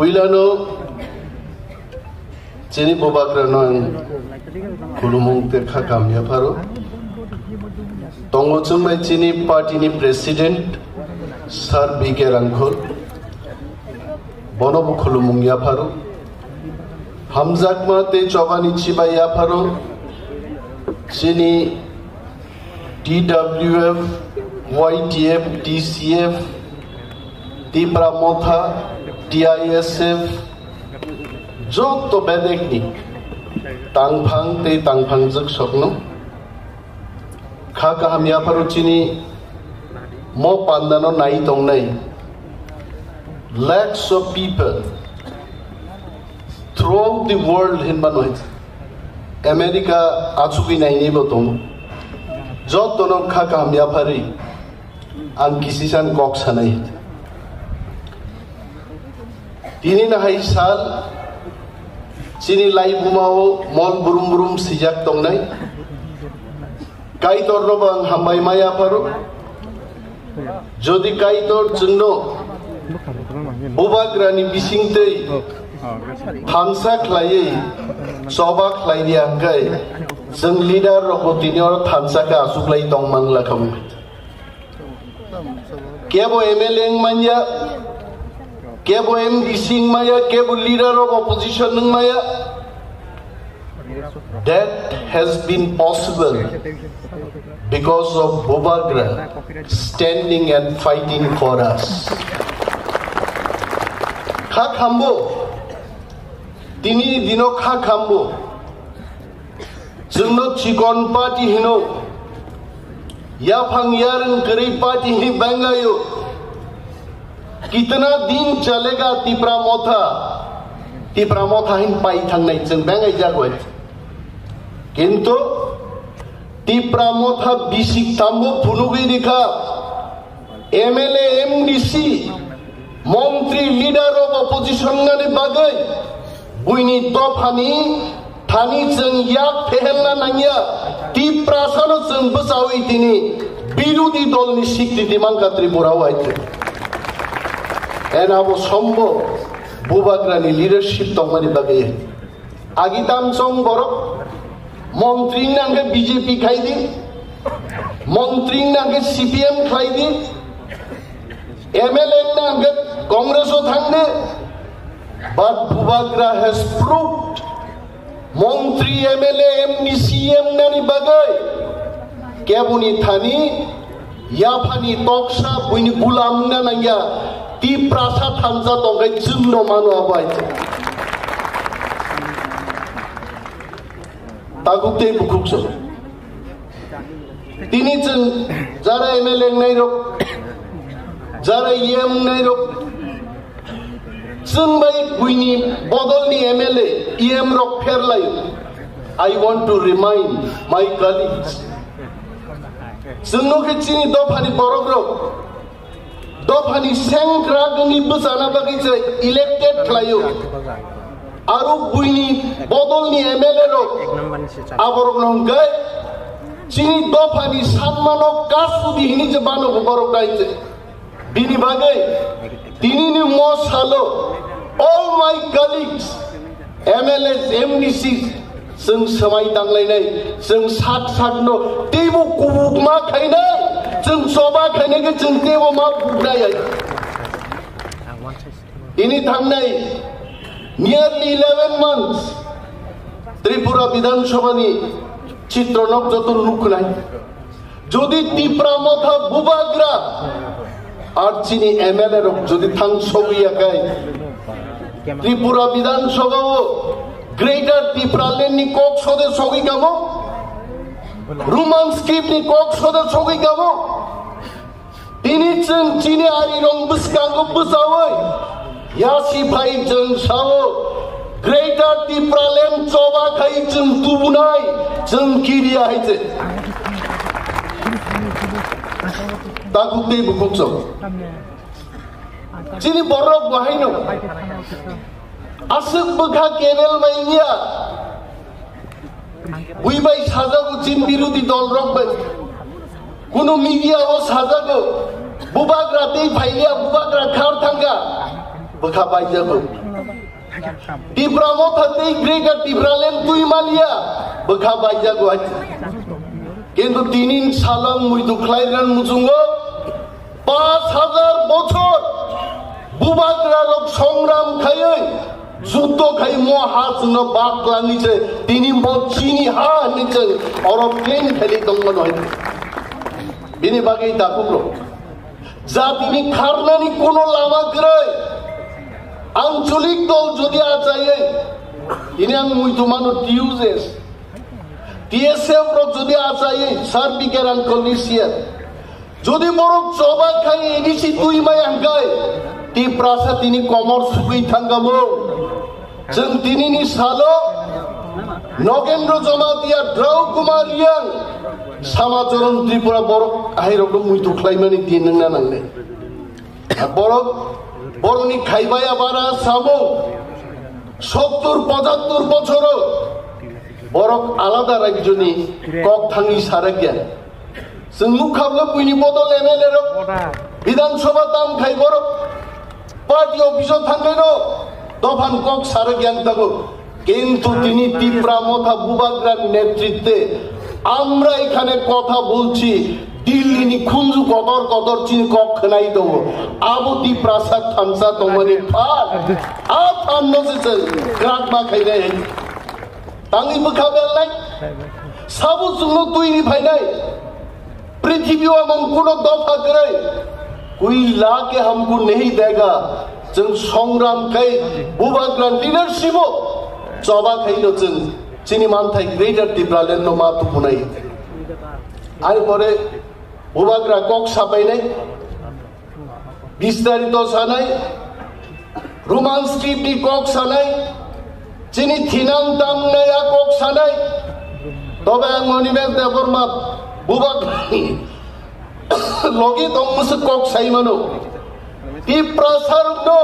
Puilano Jenny Bobakrano Kulumung Terka Kamya Paro Tongochum by Jenny Party President Sir Bike Rankol Bonobu Kulumung Yaparo Hamzakma Te Chovani Chiba Yaparo Jenny TWF YTF TCF Tipra Motha TISF Joto Bedekni Tangphang Te Tangphang Juk Sokno Khaka Hamya Paruchini Mo Pandano Nai Tongnai lakhs of people throughout the world in Banoit America Achubi Nainibo Tong Jotono Khaka Hamya Pari Ang Kisisan Koksanai Tini na hai sal Sini lai bumao Mol burum burum sijak tongnai Kaitor no bang hambai maya paru Jodi kaitor jengno Bubagrani bisingtei Hamsa klayei Sobak klay diangkai Jeng leader robotini or thansa ka asuklay tong mangla kam Kebo MLA manja Kebo MDC maya Kebo leader of opposition maya That has been possible because of Bobagra standing and fighting for us. Khak hambo Tini dino khak hambo Jengno chikon party hino Yaphang yarang kari party hi bangayo Kitna din chalega Tipra Motha hin pai thang nai jeng bangai jagwat Kintu Tipra Motha bisik tambo phunugi dikha MLA MDC Montri leader of opposition ngani bagai Buini Tophani Thani jeng yak phehelna nangya Tipra sano jeng besawi tini Birudi dolni sikriti mangka Tripura waite Enabo sombo Bobagrani leadership tongmani bagai Agitam song borok Montri nangke BJP khaidi Montri nangke CPM khaidi MLA nangke Congress o thangde But Bobagra has proved Montri MLA MDCM nani bagai Kebuni thani Yaphani toksa buini gulam na nangya Ti prasa thansa tongai jumno manu abai Tagukte bukukso Tini jeng Jara MLA nai rok Jara EM nai rok Jeng bai buini bodolni MLA EM rok pherlai I want to remind my colleagues Jengno ke chini Dophani borok rok Dophani sengkra gani besana bagi elected klayo Aru buini bodolni MLA rok Aborok nonggai Chini Dophani sanmano kasu dihini je bano borok daite Bini bagai Tini ni mo salo All my colleagues MLAs MDCs Jeng samai tanglai nai Jeng sat no Tebo kubuk ma khai nai Jeng soba khai nai ke jeng tebo ma buk nai Ini thang nai Nearly 11 months Tripura Vidhan Sabha ni Chitronok joto luk nai Jodi Tipra Motha Bobagra Ar chini MLA rok jodi thang sobiya kai Tripura Vidhan Sabha o Greater Tripura Land ni kok sode sogi gamo Roman skip ni kok sode sogi gamo Tini jeng chini ari rong buskango busawai Yasi bhai jeng sao Greater Tripura Land choba khai jeng tubunai jeng kiri aite Tagukte bukukso Chini borok bahaino Asuk bukha kebel mainya Buibai sajago chin birudi dol rok bai Kuno media o sajago Bobagra tei phailia Bobagra khar thanga baka bajago Tibramo thate grega tibralen tui malia baka bajago কিন্তু তিনিন সালাম মুই দুখলাইরান মুজুঙ্গো 5000 বছর বুবাগরা লোক সংগ্রাম খাইয়ে যুদ্ধ খাই মহাজ ন বাকলা নিচে তিনি মচিনি হা নিচে অরপ্লেন খেলি দঙ্গ নয় বিনি বাগেই তাকুলো যা তিনি খারনানি কোন লামা করে আঞ্চলিক দল যদি আচাইয়ে তিনি আং মুই তুমানো টিউজেস টিএসএফ র যদি আচাইয়ে সার্বিকের আঙ্কলিসিয়া যদি বড় চবা খাই এডিসি তুই মাই আঙ্কাই তি প্রাসা তিনি কমর সুই থাঙ্গামো जों दिनैनि सालो नगेन्द्र जमातिया द्रौ कुमार यां समाचरण त्रिपुरा बर हाइरक मुइतु ख्लाइमानि दिनना नांने बरनि खाइबाया बारा सामो 70-75 বছর বরক আলাদা রাজ্যনি কক থাঙ্গি সারা গিয়া जों मुखाबलो बुइनि बदल एमएलए रो विधानसभा दाम खाइ बर पार्टी अफिस थांनाय रो দফান কক সারা জ্ঞান থাকো কিন্তু তিনি তীব্রামথা বুবাগ্রার নেতৃত্বে আমরা এখানে কথা বলছি দিল্লিনি খুঞ্জু কদর কদর চিন কক নাই দেবো আবতি প্রাসাদ থানসা তোমানি ফার আ থামনো যে গ্রাক মা খাইলে তাঙ্গি বখাবেল নাই সাবু জুনো তুইনি ভাই নাই পৃথিবীও এমন কোন দফা করে कोई ला के हमको नहीं देगा जों संग्राम खाई बुबाग्रान लिडारशिप चबा खाइलो जों चिनि मानथाय ग्रेटर टिब्रालेन नो मातु पुनाय आरो परे बुबाग्रा कक साबायनाय विस्तारित सानाय रोमान स्ट्रीटनि कक सानाय चिनि थिनाम दामनाया कक सानाय तबे आं मनिबेल देबरमा बुबाग्रानि लगे दंमोस कक साइमानो ती प्रसारनो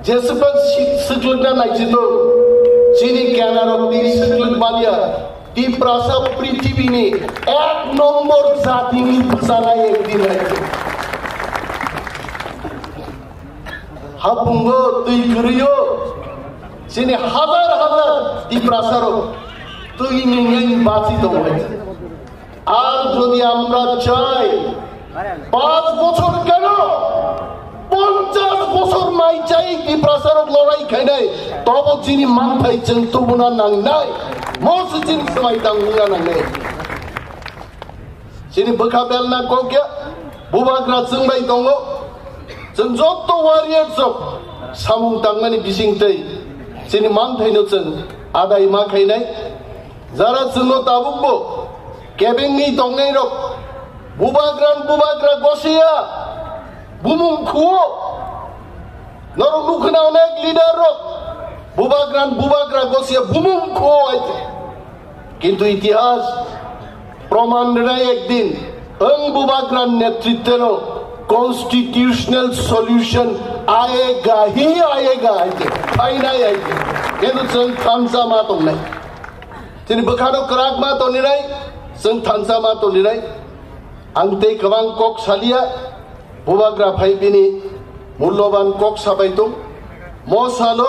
जेसेबां सिख्लुना नायजिदो चिनि केनारो ती सिख्लुन बालिया ती प्रसार पृथ्वीनि 1 नम्बर जातिनि बुजानाय एकदिन हापुंगो तुई गुरियो चिनि हजार हजार ती प्रसारो तुई निंगै बासि दंबाय আর যদি আমরা চাই 5 বছর কেন 50 বছর মাই চাই কি প্রসারক লড়াই খাইনাই তব যিনি মানথাই जों তবুনা নাংনাই মসজিদ সবাই দাঙ্গুনা নাংনাই যিনি বখাবেল না কোকে বুবাগ্রা जोंबाय दङ जों যত ওয়ারিয়ার সব সামুং তাंगनानि बिसिंथै যিনি মানথাইनो जों আদাय मा खाइनाय যারা जोंनो दाबुबो केबिंनि दंनाय रक बुबाग्रा गसिया बुमुं खुओ नरो लुखना अनेक लिडार रक बुबाग्रा गसिया बुमुं खुओ आइते किंतु इतिहास प्रमाण रे एकदिन ओं बुबाग्रा नेतृत्वेनो कॉन्स्टिट्यूशनल सॉल्यूशन आएगा ही आएगा आइते फाइनाय आइते किंतु जों थामसा मा दंनाय तिनि बखानो कराक मा दनिराय जों थानसा मा तलिराय आंते गोबां कक सालिया बुबाग्रा भाइबिनि मूल्यबान कक साबाय दं मसालो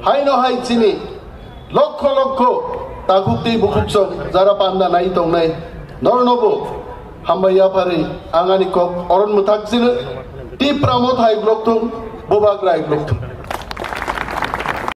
हायनो हाय चिनि लक्ष लक्ष तागुक्ति बुकुचं जारा पान्ना नाय दंनाय नरनबो हामबाया फारि आंगानि कक अरन मुथाकजिनो ती प्रामोद हाय ब्लक दं बुबाग्रा हाय ब्लक दं